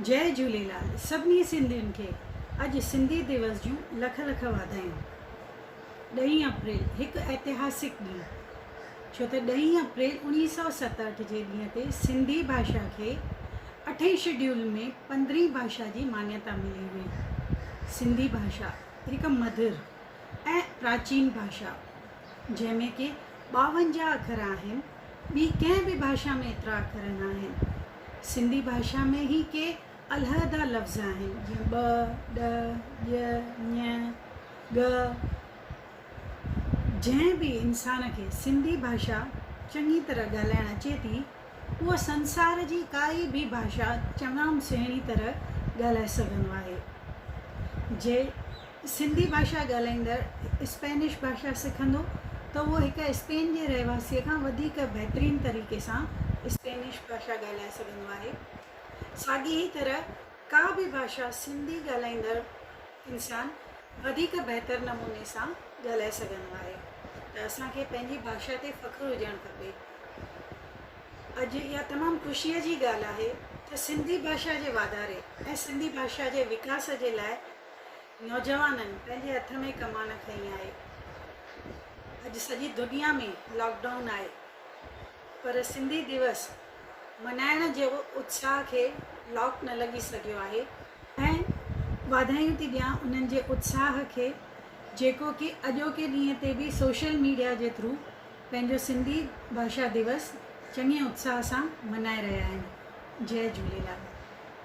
जय झूलेलाल। सभिनी सिंधियुनि खे अॼु सिंधी दिवस जूं लख लख वाधायूं। 10 अप्रैल हिकु ऐतिहासिक ॾींहुं, छो त 10 अप्रैल 1967 जे ॾींहं ते सिंधी भाषा खे 8 शेड्यूल में 15 भाषा जी मान्यता मिली हुई। सिंधी भाषा हिकु मधुर ऐं प्राचीन भाषा जंहिंमें के 52 अखर आहिनि। ॿी कंहिं बि भाषा में एतिरा अखर न आहिनि। सिंधी भाषा में ही के अलहदा लफ़्ज़ आहिनि, जीअं ॿ, ॾ, य, ञ, ग। जंहिं बि इंसान खे सिंधी भाषा चङी तरह ॻाल्हाइण अचे थी, उहो संसार जी काई बि भाषा तमामु सुहिणी तरह ॻाल्हाए सघंदो आहे। जे सिंधी भाषा ॻाल्हाईंदड़ स्पेनिश भाषा सिखंदो त उहो हिकु स्पेन जे रहवासीअ खां वधीक बहितरीन तरीक़े सां स्पेनिश भाषा ॻाल्हाए सघंदो आहे। साॻी ई तरह का बि भाषा सिंधी ॻाल्हाईंदड़ इंसान वधीक बहितर नमूने सां ॻाल्हाए सघंदो आहे। त असांखे पंहिंजी भाषा ते फ़ख़्रु हुजणु खपे। अॼु इहा तमामु ख़ुशीअ जी ॻाल्हि आहे त सिंधी भाषा जे वाधारे ऐं सिंधी भाषा जे विकास जे लाइ नौजवाननि पंहिंजे हथ में कमान खई आहे। अॼु सॼी दुनिया में लॉकडाउन आहे, पर सिंधी दिवस मल्हाइण जो उत्साह खे लॉक न लॻी सघियो आहे। ऐं वाधायूं थी ॾियां उन्हनि जे उत्साह खे, जेको कि अॼोके ॾींहं ते बि सोशल मीडिया जे थ्रू पंहिंजो सिंधी भाषा दिवस चङे उत्साह सां मल्हाए रहिया आहिनि। जय झूलेलाल।